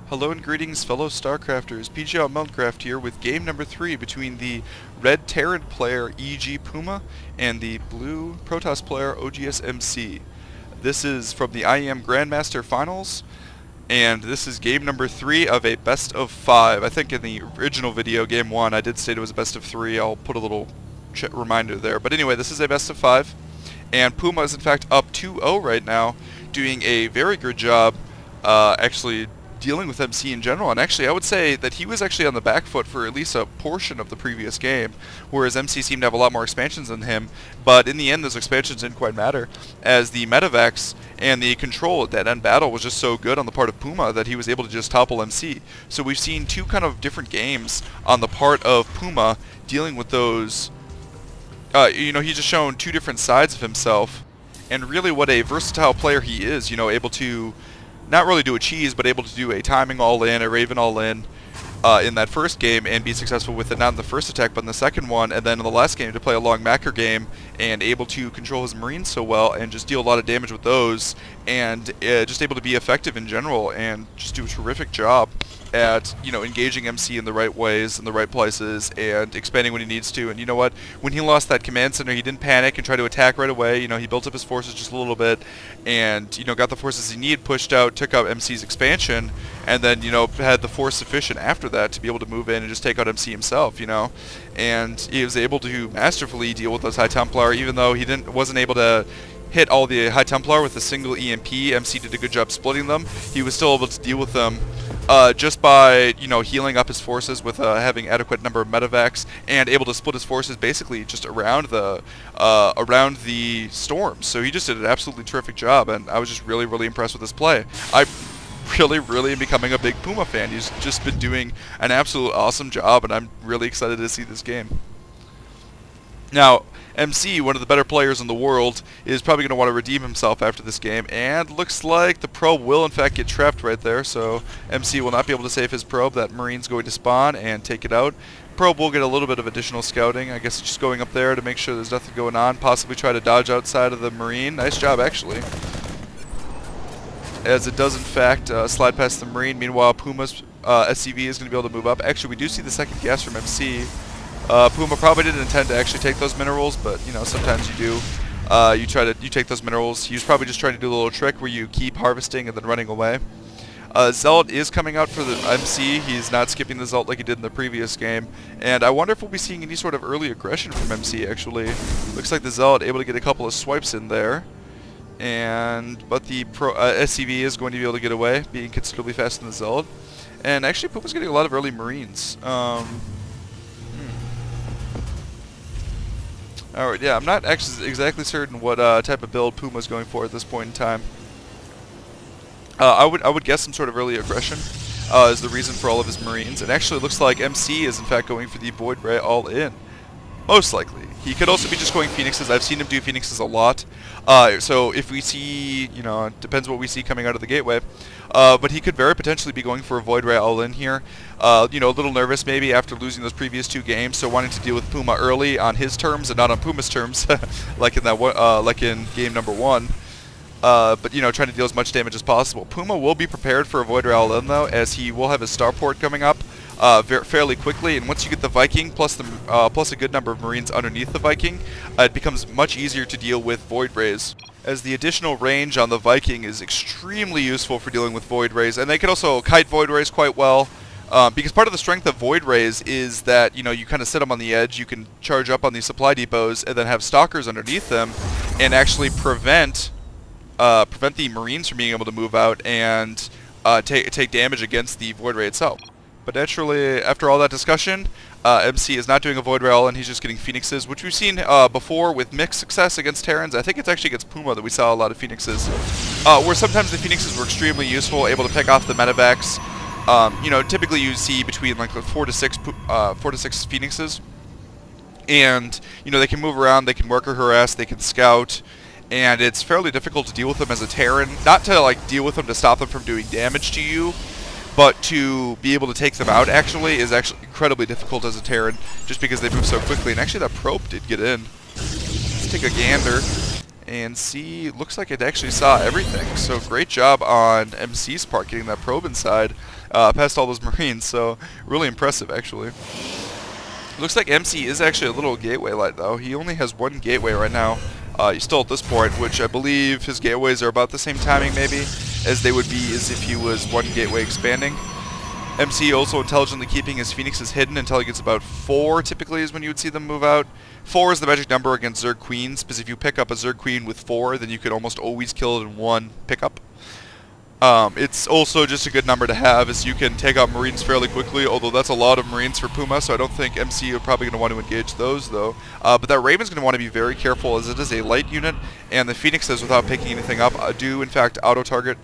Hello and greetings, fellow StarCrafters. PGL Meltcraft here with game number 3 between the red Terran player e.g. Puma and the blue Protoss player oGs MC. This is from the IEM Grandmaster Finals, and this is game number 3 of a best of 5. I think in the original video, game 1, I did state it was a best of 3. I'll put a little reminder there. But anyway, this is a best of 5, and Puma is in fact up 2-0 right now, doing a very good job actually dealing with MC in general, and actually I would say that he was actually on the back foot for at least a portion of the previous game, whereas MC seemed to have a lot more expansions than him, but in the end those expansions didn't quite matter, as the medevacs and the control at that end battle was just so good on the part of Puma that he was able to just topple MC. So we've seen two kind of different games on the part of Puma dealing with those, he's just shown two different sides of himself, and really what a versatile player he is, able to not really do a cheese, but able to do a timing all-in, a Raven all-in in that first game and be successful with it, not in the first attack, but in the second one, and then in the last game to play a long Macker game and able to control his Marines so well and just deal a lot of damage with those, and just able to be effective in general and just do a terrific job at, engaging MC in the right ways, in the right places, and expanding when he needs to. And you know what? When he lost that command center, he didn't panic and try to attack right away. He built up his forces just a little bit, and got the forces he needed, pushed out, took out MC's expansion, and then had the force sufficient after that to be able to move in and just take out MC himself. And he was able to masterfully deal with those High Templar, even though he wasn't able to hit all the High Templar with a single EMP. MC did a good job splitting them. He was still able to deal with them just by healing up his forces with having adequate number of medevacs, and able to split his forces basically just around the storms. So he just did an absolutely terrific job, and I was just really impressed with his play. I really am becoming a big Puma fan. He's just been doing an absolute awesome job, and I'm really excited to see this game. Now, MC, one of the better players in the world, is probably going to want to redeem himself after this game, and looks like the probe will in fact get trapped right there, so MC will not be able to save his probe. That Marine's going to spawn and take it out. Probe will get a little bit of additional scouting, I guess just going up there to make sure there's nothing going on, possibly try to dodge outside of the Marine. Nice job, actually, as it does in fact slide past the Marine. Meanwhile, Puma's SCV is going to be able to move up. Actually, we do see the second gas from MC. Puma probably didn't intend to actually take those minerals, but sometimes you do. You take those minerals. He was probably just trying to do a little trick where you keep harvesting and then running away. Zealot is coming out for the MC. He's not skipping the Zealot like he did in the previous game, and I wonder if we'll be seeing any sort of early aggression from MC. Actually, looks like the Zealot able to get a couple of swipes in there, but the SCV is going to be able to get away, being considerably faster than the Zealot. And actually, Puma's getting a lot of early Marines. Alright, yeah, I'm not actually exactly certain what type of build Puma's going for at this point in time. I would guess some sort of early aggression is the reason for all of his Marines, and actually it looks like MC is in fact going for the Void Ray all-in. Most likely. He could also be just going Phoenixes. I've seen him do Phoenixes a lot. So if we see, it depends what we see coming out of the gateway. But he could very potentially be going for a Void Ray all-in here. A little nervous maybe after losing those previous two games, so wanting to deal with Puma early on his terms and not on Puma's terms, like in game number 1. But trying to deal as much damage as possible. Puma will be prepared for a Void Ray all-in though, as he will have his starport coming up fairly quickly, and once you get the Viking plus a good number of Marines underneath the Viking, it becomes much easier to deal with Void Rays, as the additional range on the Viking is extremely useful for dealing with Void Rays, and they can also kite Void Rays quite well, because part of the strength of Void Rays is that you kind of sit them on the edge, you can charge up on these supply depots and then have stalkers underneath them and actually prevent the Marines from being able to move out and take damage against the Void Ray itself. But naturally, after all that discussion, MC is not doing a Void Ray all-in, he's just getting Phoenixes, which we've seen before with mixed success against Terrans. I think it's actually against Puma that we saw a lot of Phoenixes, where sometimes the Phoenixes were extremely useful, able to pick off the medevacs. Typically you see between like 4 to 6 Phoenixes, and they can move around, they can worker harass, they can scout, and it's fairly difficult to deal with them as a Terran. Not to deal with them to stop them from doing damage to you, but to be able to take them out is actually incredibly difficult as a Terran, just because they move so quickly. And actually that probe did get in. Let's take a gander and C looks like it actually saw everything. So great job on MC's part getting that probe inside past all those Marines. So really impressive, actually. Looks like MC is actually a little gateway light, though. He only has one gateway right now. He's still at this point, which I believe his gateways are about the same timing, maybe, as they would be as if he was one gateway expanding. MC also intelligently keeping his Phoenixes hidden until he gets about 4, typically, is when you would see them move out. 4 is the magic number against Zerg Queens, because if you pick up a Zerg Queen with 4, then you could almost always kill it in one pickup. It's also just a good number to have, as you can take out Marines fairly quickly, although that's a lot of Marines for Puma, so I don't think MC are probably going to want to engage those, though. But that Raven's going to want to be very careful, as it is a light unit, and the Phoenixes, without picking anything up, do, in fact, auto-target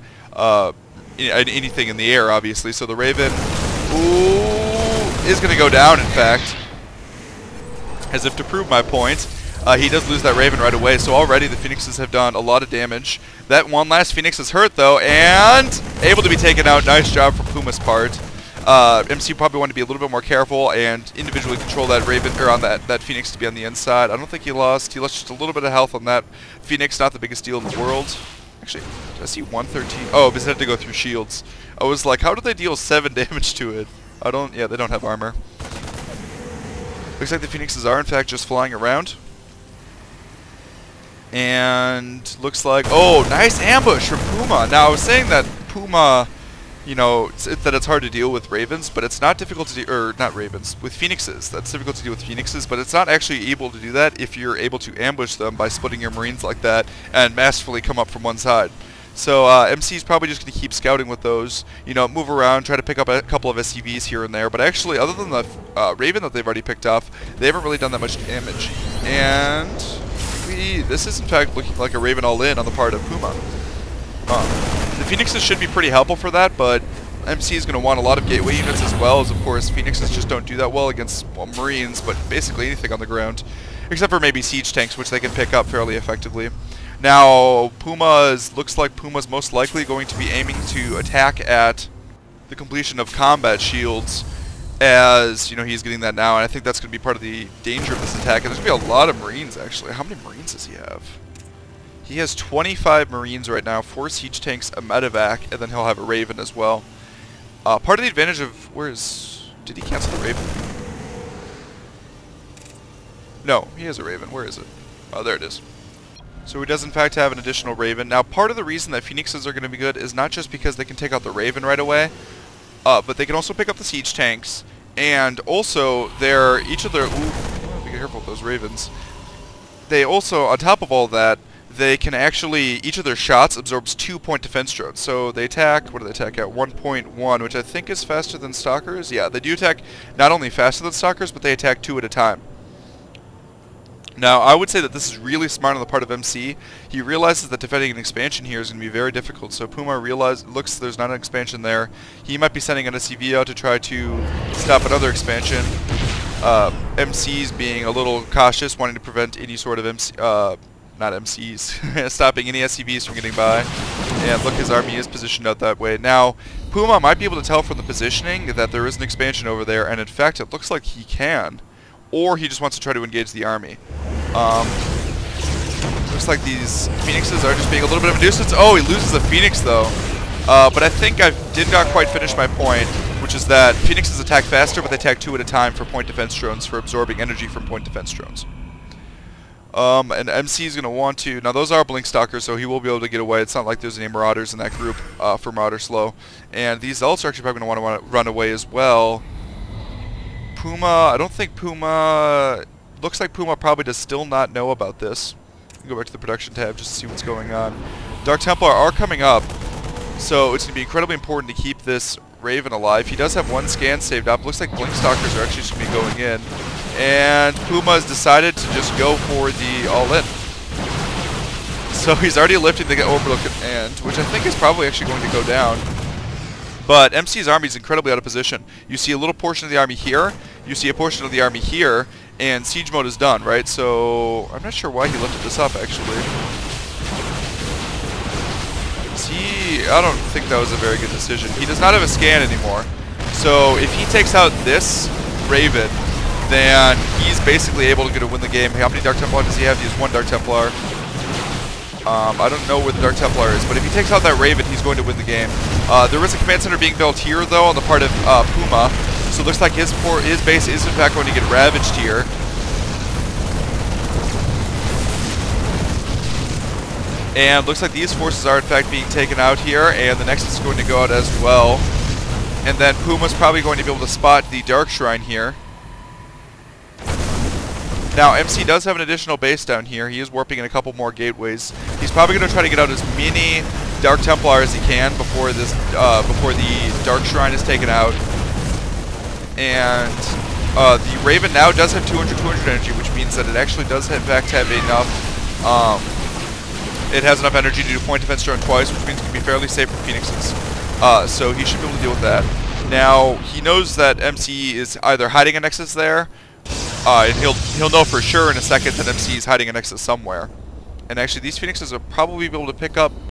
anything in the air, obviously. So the Raven is going to go down, in fact, as if to prove my point. He does lose that Raven right away, so already the Phoenixes have done a lot of damage. That one last Phoenix is hurt, though, and able to be taken out. Nice job from Puma's part. MC probably wanted to be a little bit more careful and individually control that Raven, or on that Phoenix to be on the inside. I don't think he lost. He lost just a little bit of health on that Phoenix, not the biggest deal in the world. Actually, did I see 113? Oh, because it had to go through shields. I was like, how did they deal 7 damage to it? Yeah, they don't have armor. Looks like the Phoenixes are, in fact, just flying around. And looks like, oh, nice ambush from Puma. Now, I was saying that Puma, you know, that it's hard to deal with Ravens, but it's not difficult to do, or not Ravens, with Phoenixes. That's difficult to deal with Phoenixes, but it's not actually able to do that if you're able to ambush them by splitting your Marines like that and masterfully come up from one side. So MC is probably just going to keep scouting with those, you know, move around, try to pick up a couple of SCVs here and there. But actually, other than the Raven that they've already picked off, they haven't really done that much damage. And this is, in fact, looking like a Raven all-in on the part of Puma. The Phoenixes should be pretty helpful for that, but MC is going to want a lot of gateway units as well, as of course Phoenixes just don't do that well against, well, Marines, but basically anything on the ground. Except for maybe siege tanks, which they can pick up fairly effectively. Now, looks like Puma's most likely going to be aiming to attack at the completion of combat shields, as, you know, he's getting that now, and I think that's going to be part of the danger of this attack. And there's going to be a lot of Marines, actually. How many Marines does he have? He has 25 Marines right now, 4 siege tanks, a medevac, and then he'll have a Raven as well. Part of the advantage of... Did he cancel the Raven? No, he has a Raven. Where is it? Oh, there it is. So he does, in fact, have an additional Raven. Now, part of the reason that Phoenixes are going to be good is not just because they can take out the Raven right away, but they can also pick up the siege tanks, and also each of their... Ooh, be careful with those Ravens. They also, on top of all that, they can actually, each of their shots absorbs 2 point defense drones. So they attack, what do they attack at? 1.1, which I think is faster than Stalkers. Yeah, they do attack not only faster than Stalkers, but they attack 2 at a time. Now, I would say that this is really smart on the part of MC. He realizes that defending an expansion here is going to be very difficult, so Puma looks there's not an expansion there. He might be sending an SCV out to try to stop another expansion. MC's being a little cautious, wanting to prevent any sort of not MCs, stopping any SCVs from getting by. And look, his army is positioned out that way. Now, Puma might be able to tell from the positioning that there is an expansion over there, and in fact, it looks like he can. Or he just wants to try to engage the army. Looks like these Phoenixes are just being a little bit of a nuisance. Oh, he loses the Phoenix, though. But I think I did not quite finish my point, which is that Phoenixes attack faster, but they attack 2 at a time for point defense drones, for absorbing energy from point defense drones. And MC is going to want to... Now, those are Blink Stalkers, so he will be able to get away. It's not like there's any Marauders in that group for Marauder Slow. And these Zealots are actually probably going to want to run away as well. Puma... I don't think Puma... Looks like Puma probably does still not know about this. Go back to the production tab just to see what's going on. Dark Templar are coming up, so it's going to be incredibly important to keep this Raven alive. He does have 1 scan saved up. Looks like Blink Stalkers are actually just going to be going in. And Puma has decided to just go for the all-in. So he's already lifting the orbital command, which I think is probably actually going to go down. But MC's army is incredibly out of position. You see a little portion of the army here, you see a portion of the army here, and siege mode is done, right? So I'm not sure why he lifted this up, actually. I don't think that was a very good decision. He does not have a scan anymore. So if he takes out this Raven, then he's basically able to win the game. How many Dark Templar does he have? He has 1 Dark Templar. I don't know where the Dark Templar is, but if he takes out that Raven, he's going to win the game. There is a command center being built here, though, on the part of Puma. So it looks like his base is, in fact, going to get ravaged here. And looks like these forces are, in fact, being taken out here, and the Nexus is going to go out as well. And then Puma's probably going to be able to spot the Dark Shrine here. Now, MC does have an additional base down here. He is warping in a couple more gateways. He's probably going to try to get out as many Dark Templar as he can before this, before the Dark Shrine is taken out. And the Raven now does have 200 energy, which means that it actually does, in fact, have enough. It has enough energy to do point defense drone twice, which means it can be fairly safe for Phoenixes. So he should be able to deal with that. Now, he knows that MC is either hiding a Nexus there, and he'll know for sure in a second that MC is hiding a Nexus somewhere. And actually, these Phoenixes will probably be able to pick up